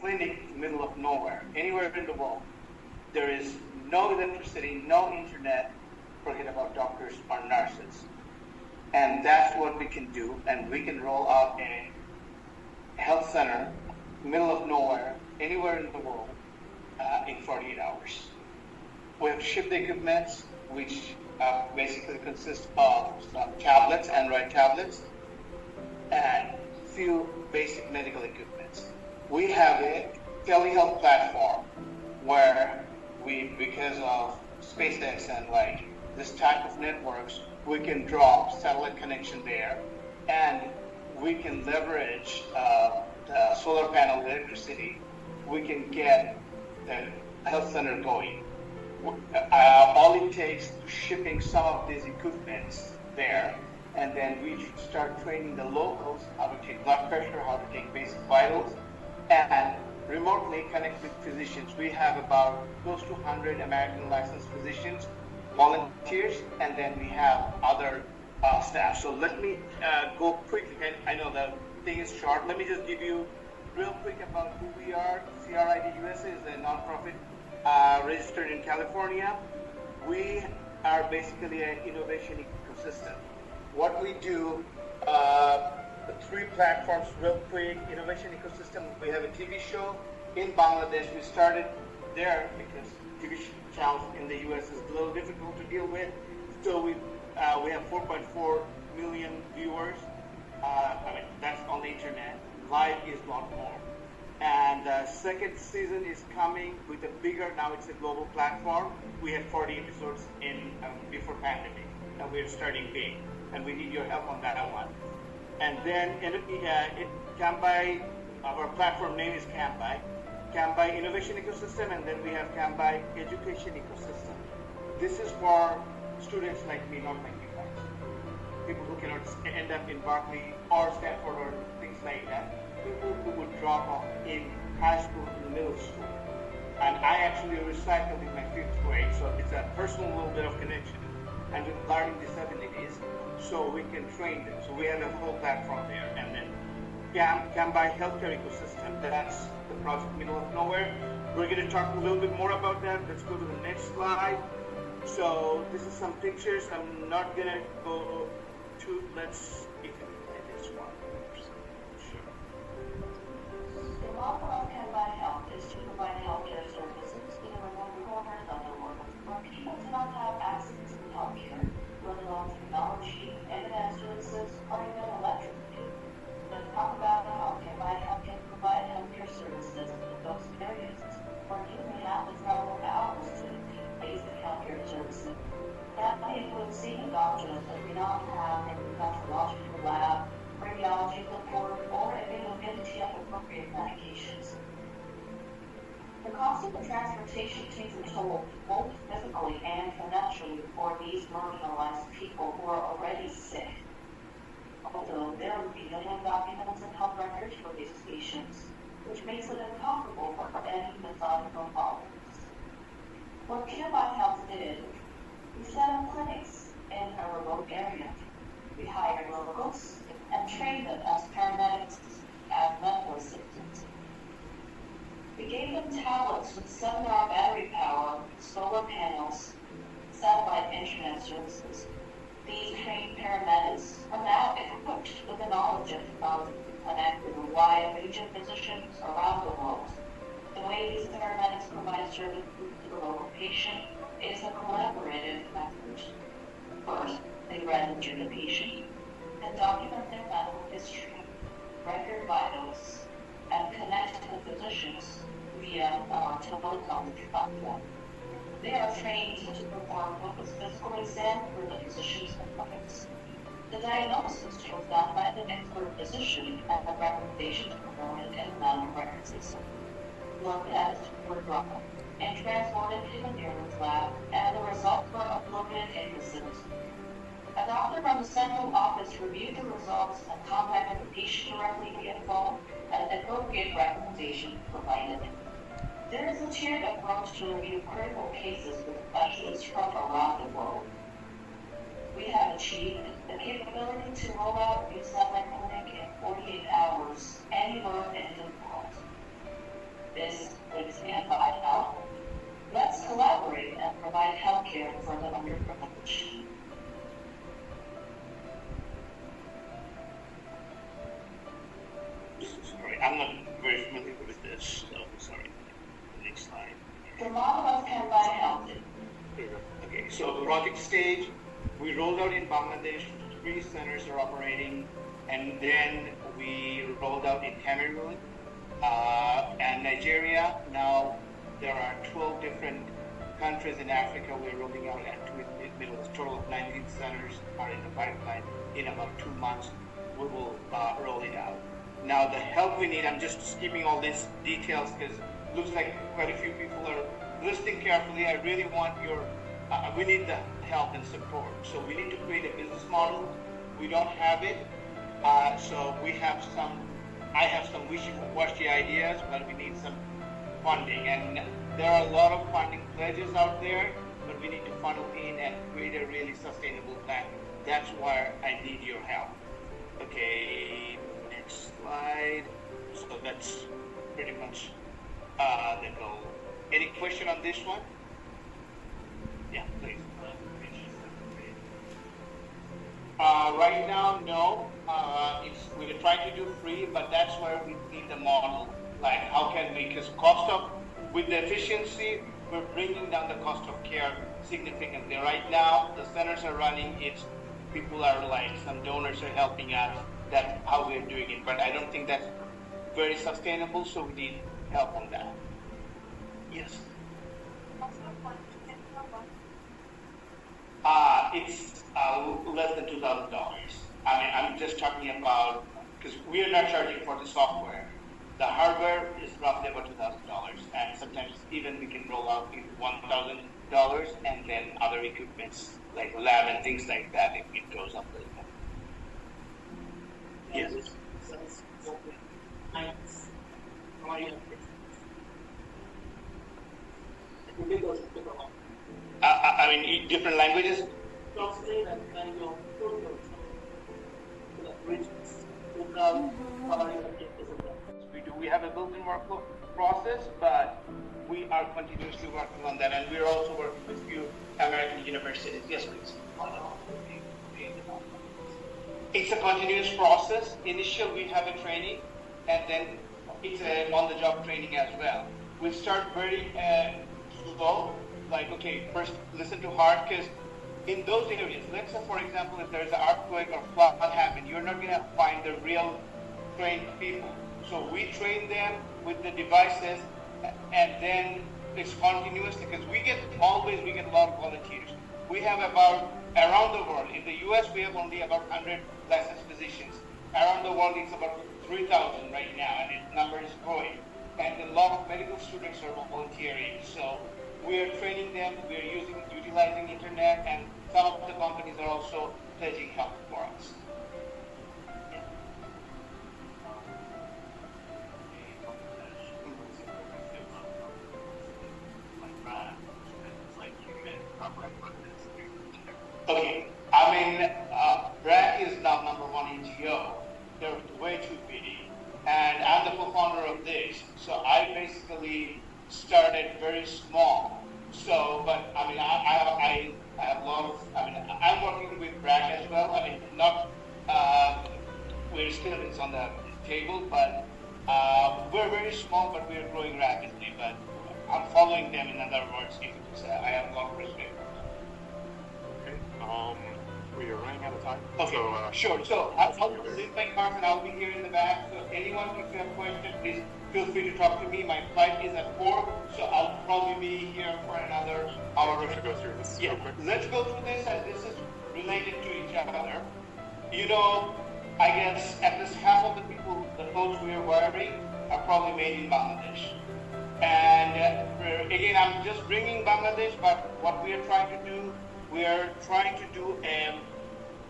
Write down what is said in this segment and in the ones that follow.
clinic middle of nowhere, anywhere in the world. There is no electricity, no internet, forget about doctors or nurses. And that's what we can do, and we can roll out a health center, middle of nowhere, anywhere in the world, in 48 hours. We have shipped equipment, which basically consists of some tablets, Android tablets, and few basic medical equipment. We have a telehealth platform where we, because of SpaceX and like this type of networks, we can drop satellite connection there, and we can leverage the solar panel electricity. We can get the health center going. All it takes is shipping some of these equipments there, and then we start training the locals how to take blood pressure, how to take basic vitals, and remotely connect with physicians. We have about close to 100 American licensed physicians, volunteers, and then we have other staff. So let me go quickly. I know the thing is short. Let me just give you real quick about who we are. CRID USA is a nonprofit registered in California. We are basically an innovation ecosystem. What we do, three platforms real quick. Innovation ecosystem, we have a TV show in Bangladesh. We started there because TV channels in the US is a little difficult to deal with. So we have 4.4 million viewers. That's on the internet. Live is a lot more. And second season is coming with a bigger, now it's a global platform. We had 40 episodes in before pandemic, and we're starting big, and we need your help on that one. And then Camby, our platform name is Camby. Camby Innovation Ecosystem, and then we have Camby Education Ecosystem. This is for students like me, not like you guys. People who cannot end up in Berkeley or Stanford or things like that. People who would drop off in high school and middle school. And I actually recycled in my 5th grade, so it's a personal little bit of connection and with learning disabilities, so we can train them. So we have a whole platform there. And then Camby Healthcare Ecosystem, that's the project middle of nowhere. We're going to talk a little bit more about that. Let's go to the next slide. So this is some pictures. I'm not going to go to, let's, if you play this one. The model of Camby Health is to provide healthcare services in remote corners of the world where people do not have access to healthcare, let alone technology, internet services, or even electricity. Let's talk about how Camby Health can provide healthcare services in those areas where you may have to travel hours to obtain basic healthcare services. That may include seeing doctors that do not have a pathological lab, radiology report, or availability of appropriate medications. The cost of the transportation takes a toll both physically and financially for these marginalized people who are already sick. Although there would be million documents and health records for these patients, which makes it uncomfortable for any methodical followers. What Camby Health did, we set up clinics in a remote area. We hired locals and trained them as paramedics and medical assistants. We gave them tablets with 7-hour battery power, solar panels, satellite internet services. These trained paramedics are now equipped with the knowledge of technology to connect with a wide range of physicians around the world. The way these paramedics provide services to the local patient is a collaborative effort. First, they register the patient and document their medical history, record vitals, and connect to physicians via our teleconference platform. They are trained to perform a physical exam for the physician's appointments. The diagnosis was done by the expert physician at the recommendation provided in the medical record system. Blood tests were drawn and transported to the nearest lab, and the results were uploaded in the system. A doctor from the central office reviewed the results and contacted the patient directly via phone and an appropriate recommendation provided. There is a tiered approach to review critical cases with specialists from around the world. We have achieved the capability to roll out a satellite clinic in 48 hours anywhere in the world. provide healthcare for the underprivileged. Sorry, I'm not very familiar with this, so sorry. Next slide. Vermont can buy health. Okay, so project stage, we rolled out in Bangladesh, 3 centers are operating, and then we rolled out in Cameroon and Nigeria. Now there are 12 different countries in Africa we're rolling out at middle. A total of 19 centers are in the pipeline. In about 2 months, we will roll it out. Now the help we need, I'm just skipping all these details because it looks like quite a few people are listening carefully. I really want we need the help and support. So we need to create a business model. We don't have it. So I have some wishy-washy ideas, but we need some funding. And there are a lot of funding pledges out there, but we need to funnel in and create a really sustainable plan. That's where I need your help. Okay, next slide. So that's pretty much the goal. Any question on this one? Yeah, please. Right now, no. We're trying to do free, but that's where we need the model. Like, how can we, because with the efficiency, we're bringing down the cost of care significantly. Right now, the centers are running, people are like, some donors are helping us. That's how we're doing it. But I don't think that's very sustainable, so we need help on that. Yes. It's less than $2,000. I mean, I'm just talking about, because we are not charging for the software. The hardware is roughly about $2,000, and sometimes even we can roll out $1,000, and then other equipments like lab and things like that, if it goes up a little bit. Yes. I mean, different languages. We have a built-in workflow process, but we are continuously working on that, and we're also working with a few American universities. Yes, please. It's a continuous process. Initially, we have a training, and then it's an on-the-job training as well. We start very slow, like, okay, first listen to heart, because in those areas, let's say, for example, if there's an earthquake or flood happen, you're not going to find the real trained people. So we train them with the devices, and then it's continuous, because we get a lot of volunteers. We have around the world, in the US, we have only about 100 licensed physicians. Around the world, it's about 3,000 right now, and the number is growing. And a lot of medical students are volunteering. So we are training them, we are utilizing internet, and some of the companies are also pledging help for us. Okay, I mean, BRAC is now #1 NGO. They're way too big. And I'm the co-founder of this. So I basically started very small. So, but I mean, I have a lot of, I mean, I'm working with BRAC as well. I mean, not, it's on the table, but we're very small, but we're growing rapidly. But I'm following them, in other words, I have a lot of respect. We are running out of time. Okay, so, sure. So I'll leave my card, and I'll be here in the back. So anyone, if you have questions, please feel free to talk to me. My flight is at 4, so I'll probably be here for another hour. We're going to go through this. Yeah, let's go through this, and this is related to each other. You know, I guess at least half of the people, the clothes we are wearing are probably made in Bangladesh. And again, I'm just bringing Bangladesh, but what we are trying to do, we are trying to do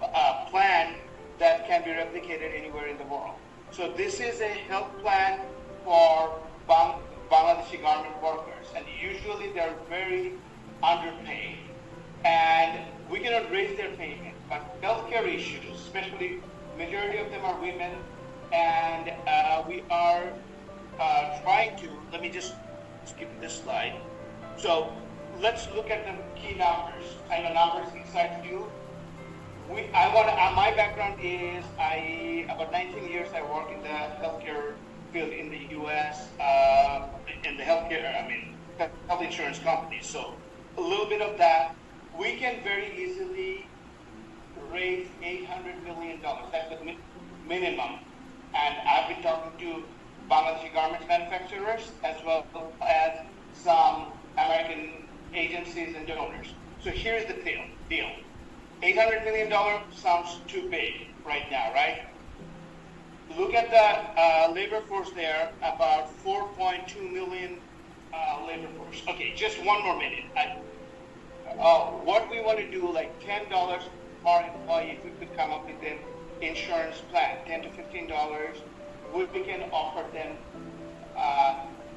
a plan that can be replicated anywhere in the world. So this is a health plan for Bangladeshi garment workers, and usually they're very underpaid, and we cannot raise their payment. But healthcare issues, especially majority of them are women, and we are trying to. Let me just skip this slide. So let's look at the key numbers. I know numbers excite you. My background is about 19 years I work in the healthcare field in the U.S. In the health insurance companies. So a little bit of that. We can very easily raise $800 million. That's the minimum. And I've been talking to Bangladeshi garment manufacturers as well as some American agencies and donors. So here's the deal. $800 million sounds too big right now, right? Look at the labor force there, about 4.2 million labor force. Okay, just one more minute. What we want to do, like $10 per employee, if we could come up with an insurance plan, $10 to $15, we can offer them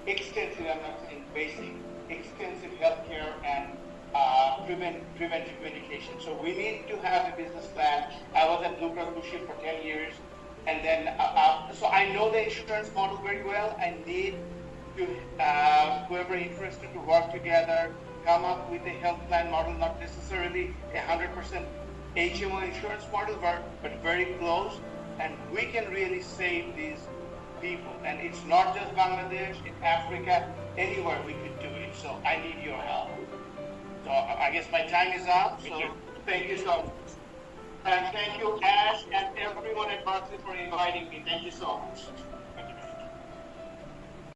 extensive, I'm not saying basic, extensive healthcare and preventive medication. So we need to have a business plan. I was at Blue Cross Blue Shield for 10 years. And then, so I know the insurance model very well. I need to, whoever interested to work together, come up with a health plan model, not necessarily 100% HMO insurance model, but very close. And we can really save these people. And it's not just Bangladesh, in Africa, anywhere we could do it. So I need your help. So I guess my time is up. So thank you so much. And thank you, Ash, and everyone at Berkeley for inviting me. Thank you so much.